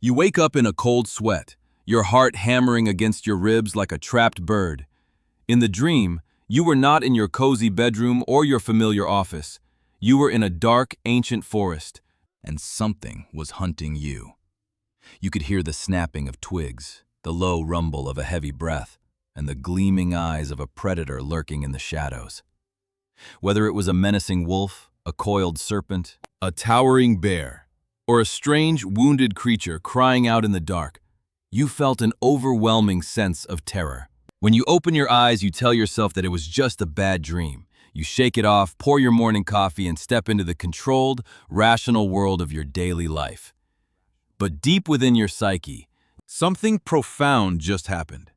You wake up in a cold sweat, your heart hammering against your ribs like a trapped bird. In the dream, you were not in your cozy bedroom or your familiar office. You were in a dark, ancient forest, and something was hunting you. You could hear the snapping of twigs, the low rumble of a heavy breath, and the gleaming eyes of a predator lurking in the shadows. Whether it was a menacing wolf, a coiled serpent, a towering bear, or a strange, wounded creature crying out in the dark, you felt an overwhelming sense of terror. When you open your eyes, you tell yourself that it was just a bad dream. You shake it off, pour your morning coffee, and step into the controlled, rational world of your daily life. But deep within your psyche, something profound just happened.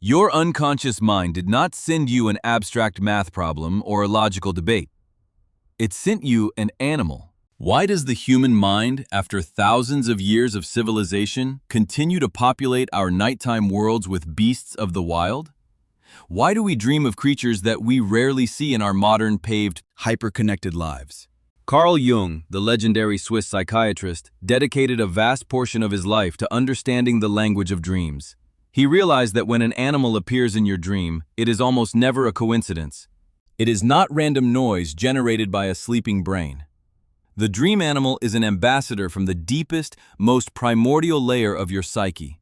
Your unconscious mind did not send you an abstract math problem or a logical debate. It sent you an animal. Why does the human mind, after thousands of years of civilization, continue to populate our nighttime worlds with beasts of the wild? Why do we dream of creatures that we rarely see in our modern, paved, hyper-connected lives? Carl Jung, the legendary Swiss psychiatrist, dedicated a vast portion of his life to understanding the language of dreams. He realized that when an animal appears in your dream, it is almost never a coincidence. It is not random noise generated by a sleeping brain. The dream animal is an ambassador from the deepest, most primordial layer of your psyche.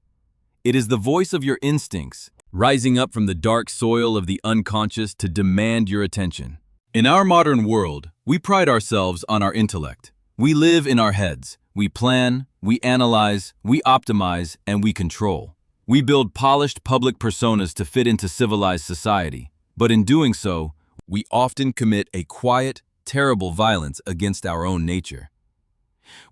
It is the voice of your instincts, rising up from the dark soil of the unconscious to demand your attention. In our modern world, we pride ourselves on our intellect. We live in our heads. We plan, we analyze, we optimize, and we control. We build polished public personas to fit into civilized society. But in doing so, we often commit a quiet, terrible violence against our own nature.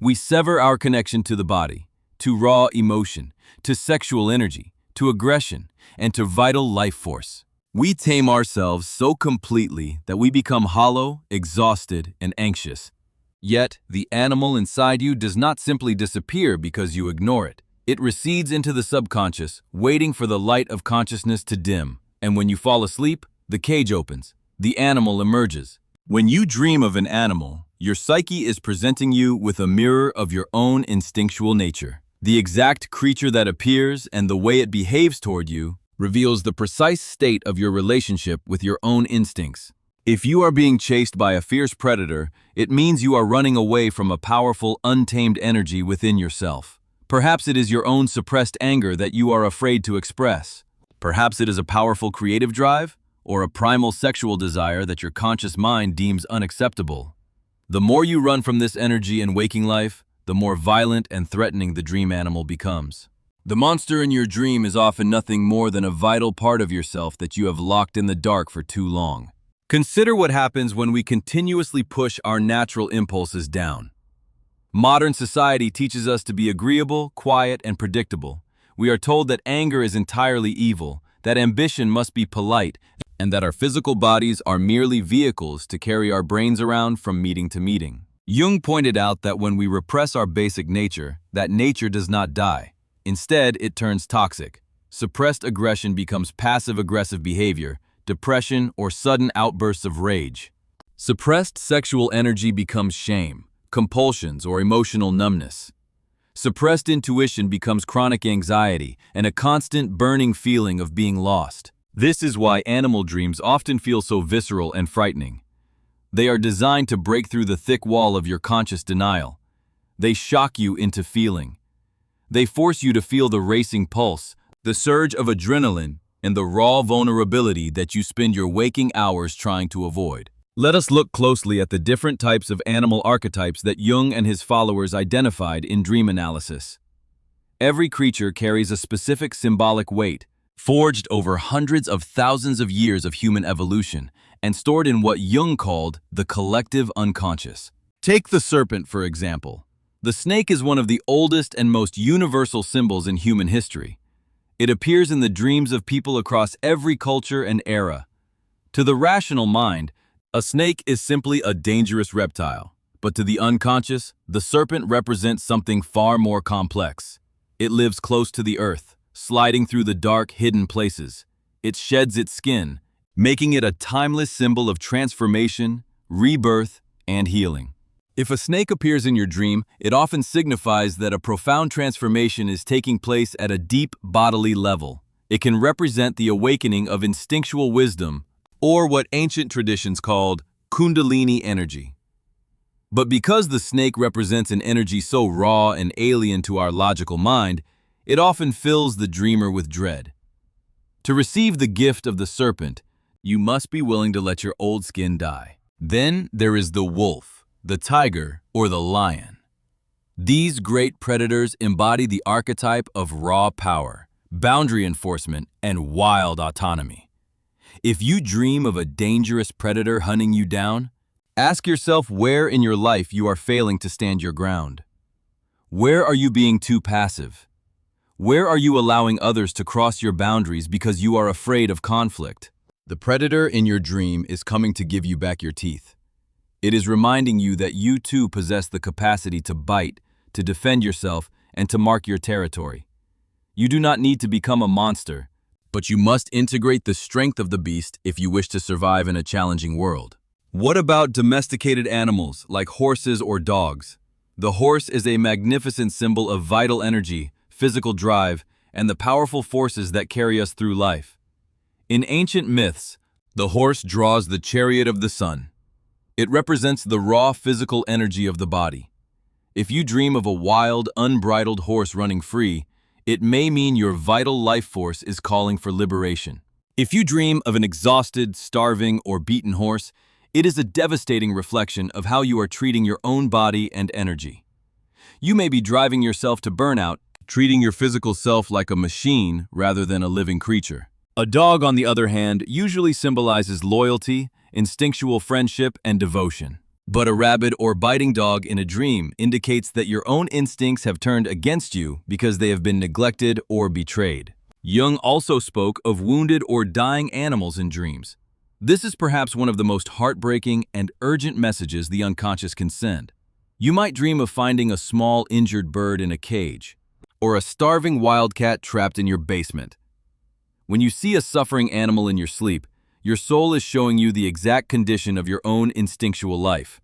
We sever our connection to the body, to raw emotion, to sexual energy, to aggression, and to vital life force. We tame ourselves so completely that we become hollow, exhausted, and anxious. Yet, the animal inside you does not simply disappear because you ignore it. It recedes into the subconscious, waiting for the light of consciousness to dim. And when you fall asleep, the cage opens. The animal emerges. When you dream of an animal, your psyche is presenting you with a mirror of your own instinctual nature. The exact creature that appears and the way it behaves toward you reveals the precise state of your relationship with your own instincts. If you are being chased by a fierce predator, it means you are running away from a powerful, untamed energy within yourself. Perhaps it is your own suppressed anger that you are afraid to express. Perhaps it is a powerful creative drive, or a primal sexual desire that your conscious mind deems unacceptable. The more you run from this energy in waking life, the more violent and threatening the dream animal becomes. The monster in your dream is often nothing more than a vital part of yourself that you have locked in the dark for too long. Consider what happens when we continuously push our natural impulses down. Modern society teaches us to be agreeable, quiet, and predictable. We are told that anger is entirely evil, that ambition must be polite, and that our physical bodies are merely vehicles to carry our brains around from meeting to meeting. Jung pointed out that when we repress our basic nature, that nature does not die. Instead, it turns toxic. Suppressed aggression becomes passive-aggressive behavior, depression, or sudden outbursts of rage. Suppressed sexual energy becomes shame, compulsions, or emotional numbness. Suppressed intuition becomes chronic anxiety and a constant burning feeling of being lost. This is why animal dreams often feel so visceral and frightening. They are designed to break through the thick wall of your conscious denial. They shock you into feeling. They force you to feel the racing pulse, the surge of adrenaline, and the raw vulnerability that you spend your waking hours trying to avoid. Let us look closely at the different types of animal archetypes that Jung and his followers identified in dream analysis. Every creature carries a specific symbolic weight, forged over hundreds of thousands of years of human evolution, and stored in what Jung called the collective unconscious. Take the serpent, for example. The snake is one of the oldest and most universal symbols in human history. It appears in the dreams of people across every culture and era. To the rational mind, a snake is simply a dangerous reptile, but to the unconscious, the serpent represents something far more complex. It lives close to the earth, sliding through the dark, hidden places. It sheds its skin, making it a timeless symbol of transformation, rebirth, and healing. If a snake appears in your dream, it often signifies that a profound transformation is taking place at a deep bodily level. It can represent the awakening of instinctual wisdom, or what ancient traditions called Kundalini energy. But because the snake represents an energy so raw and alien to our logical mind, it often fills the dreamer with dread. To receive the gift of the serpent, you must be willing to let your old skin die. Then there is the wolf, the tiger, or the lion. These great predators embody the archetype of raw power, boundary enforcement, and wild autonomy. If you dream of a dangerous predator hunting you down, ask yourself where in your life you are failing to stand your ground. Where are you being too passive? Where are you allowing others to cross your boundaries because you are afraid of conflict? The predator in your dream is coming to give you back your teeth. It is reminding you that you too possess the capacity to bite, to defend yourself, and to mark your territory. You do not need to become a monster, but you must integrate the strength of the beast if you wish to survive in a challenging world. What about domesticated animals like horses or dogs? The horse is a magnificent symbol of vital energy, physical drive, and the powerful forces that carry us through life. In ancient myths, the horse draws the chariot of the sun. It represents the raw physical energy of the body. If you dream of a wild, unbridled horse running free, it may mean your vital life force is calling for liberation. If you dream of an exhausted, starving, or beaten horse, it is a devastating reflection of how you are treating your own body and energy. You may be driving yourself to burnout, treating your physical self like a machine rather than a living creature. A dog, on the other hand, usually symbolizes loyalty, instinctual friendship, and devotion. But a rabid or biting dog in a dream indicates that your own instincts have turned against you because they have been neglected or betrayed. Jung also spoke of wounded or dying animals in dreams. This is perhaps one of the most heartbreaking and urgent messages the unconscious can send. You might dream of finding a small injured bird in a cage, or a starving wildcat trapped in your basement. When you see a suffering animal in your sleep, your soul is showing you the exact condition of your own instinctual life.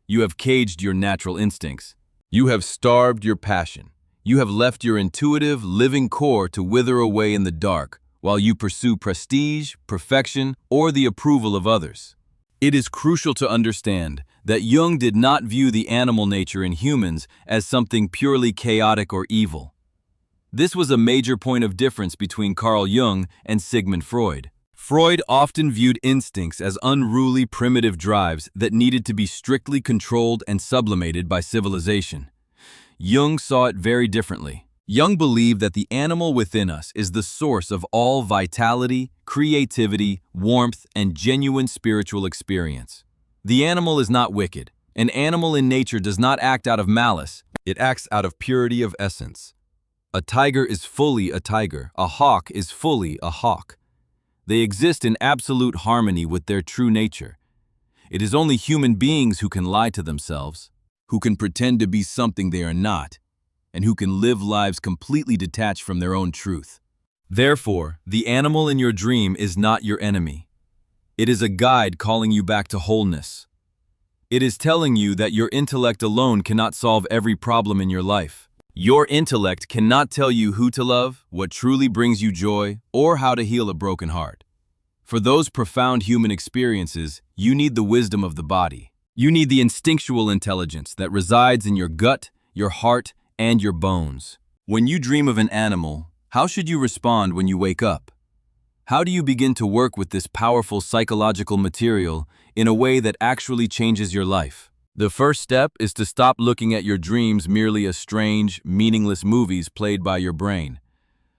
You have caged your natural instincts. You have starved your passion. You have left your intuitive, living core to wither away in the dark while you pursue prestige, perfection, or the approval of others. It is crucial to understand that Jung did not view the animal nature in humans as something purely chaotic or evil. This was a major point of difference between Carl Jung and Sigmund Freud. Freud often viewed instincts as unruly primitive drives that needed to be strictly controlled and sublimated by civilization. Jung saw it very differently. Jung believed that the animal within us is the source of all vitality, creativity, warmth, and genuine spiritual experience. The animal is not wicked. An animal in nature does not act out of malice. It acts out of purity of essence. A tiger is fully a tiger. A hawk is fully a hawk. They exist in absolute harmony with their true nature. It is only human beings who can lie to themselves, who can pretend to be something they are not, and who can live lives completely detached from their own truth. Therefore, the animal in your dream is not your enemy. It is a guide calling you back to wholeness. It is telling you that your intellect alone cannot solve every problem in your life. Your intellect cannot tell you who to love, what truly brings you joy, or how to heal a broken heart. For those profound human experiences, you need the wisdom of the body. You need the instinctual intelligence that resides in your gut, your heart, and your bones. When you dream of an animal, how should you respond when you wake up? How do you begin to work with this powerful psychological material in a way that actually changes your life? The first step is to stop looking at your dreams merely as strange, meaningless movies played by your brain.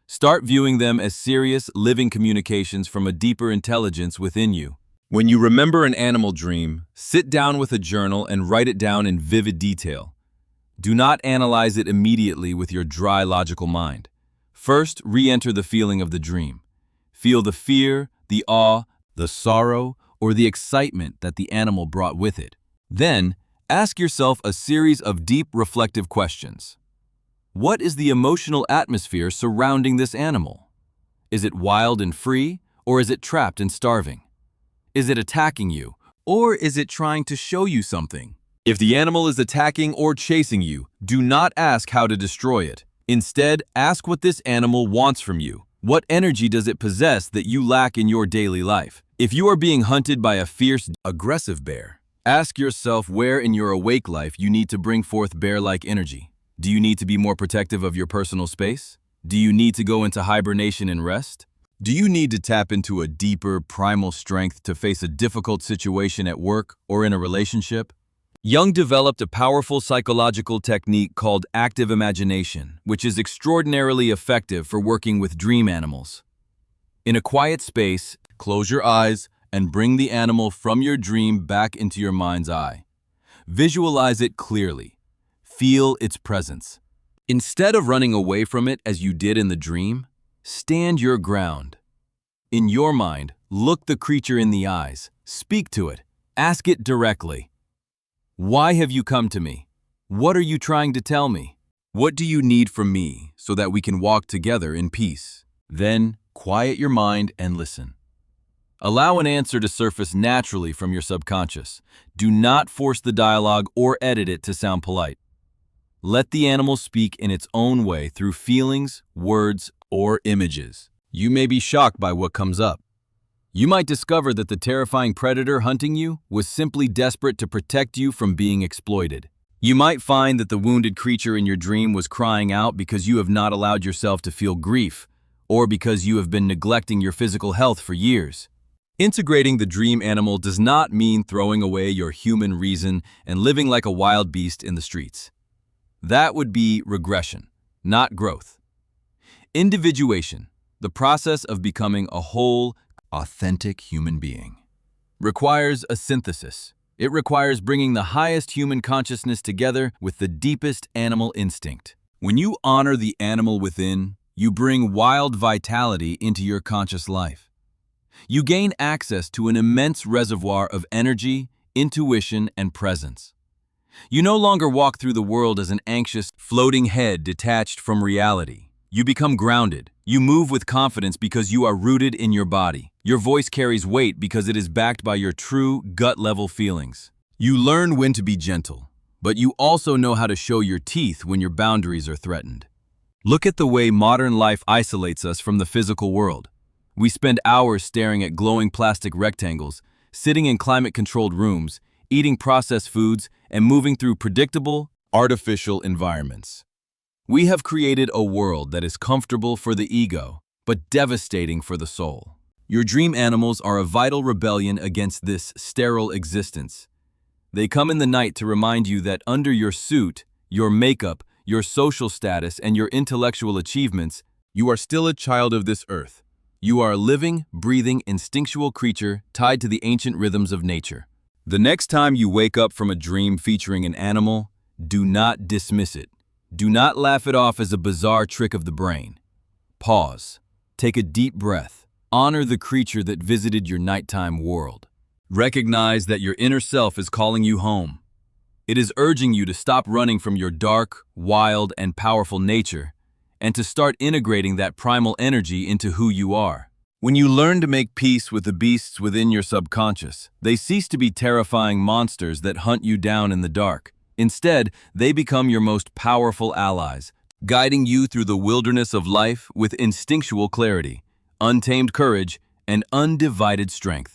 Start viewing them as serious, living communications from a deeper intelligence within you. When you remember an animal dream, sit down with a journal and write it down in vivid detail. Do not analyze it immediately with your dry, logical mind. First, re-enter the feeling of the dream. Feel the fear, the awe, the sorrow, or the excitement that the animal brought with it. Then, ask yourself a series of deep, reflective questions. What is the emotional atmosphere surrounding this animal? Is it wild and free, or is it trapped and starving? Is it attacking you, or is it trying to show you something? If the animal is attacking or chasing you, do not ask how to destroy it. Instead, ask what this animal wants from you. What energy does it possess that you lack in your daily life? If you are being hunted by a fierce, aggressive bear, ask yourself where in your awake life you need to bring forth bear-like energy. Do you need to be more protective of your personal space? Do you need to go into hibernation and rest? Do you need to tap into a deeper, primal strength to face a difficult situation at work or in a relationship? Jung developed a powerful psychological technique called active imagination, which is extraordinarily effective for working with dream animals. In a quiet space, close your eyes and bring the animal from your dream back into your mind's eye. Visualize it clearly. Feel its presence. Instead of running away from it as you did in the dream, stand your ground. In your mind, look the creature in the eyes, speak to it, ask it directly. Why have you come to me? What are you trying to tell me? What do you need from me so that we can walk together in peace? Then, quiet your mind and listen. Allow an answer to surface naturally from your subconscious. Do not force the dialogue or edit it to sound polite. Let the animal speak in its own way through feelings, words, or images. You may be shocked by what comes up. You might discover that the terrifying predator hunting you was simply desperate to protect you from being exploited. You might find that the wounded creature in your dream was crying out because you have not allowed yourself to feel grief, or because you have been neglecting your physical health for years. Integrating the dream animal does not mean throwing away your human reason and living like a wild beast in the streets. That would be regression, not growth. Individuation, the process of becoming a whole, authentic human being, requires a synthesis. It requires bringing the highest human consciousness together with the deepest animal instinct. When you honor the animal within, you bring wild vitality into your conscious life. You gain access to an immense reservoir of energy, intuition, and presence. You no longer walk through the world as an anxious, floating head detached from reality. You become grounded. You move with confidence because you are rooted in your body. Your voice carries weight because it is backed by your true, gut-level feelings. You learn when to be gentle, but you also know how to show your teeth when your boundaries are threatened. Look at the way modern life isolates us from the physical world. We spend hours staring at glowing plastic rectangles, sitting in climate-controlled rooms, eating processed foods, and moving through predictable, artificial environments. We have created a world that is comfortable for the ego, but devastating for the soul. Your dream animals are a vital rebellion against this sterile existence. They come in the night to remind you that under your suit, your makeup, your social status, and your intellectual achievements, you are still a child of this earth. You are a living, breathing, instinctual creature tied to the ancient rhythms of nature. The next time you wake up from a dream featuring an animal, do not dismiss it. Do not laugh it off as a bizarre trick of the brain. Pause. Take a deep breath. Honor the creature that visited your nighttime world. Recognize that your inner self is calling you home. It is urging you to stop running from your dark, wild, and powerful nature, and to start integrating that primal energy into who you are. When you learn to make peace with the beasts within your subconscious, they cease to be terrifying monsters that hunt you down in the dark. Instead, they become your most powerful allies, guiding you through the wilderness of life with instinctual clarity, untamed courage, and undivided strength.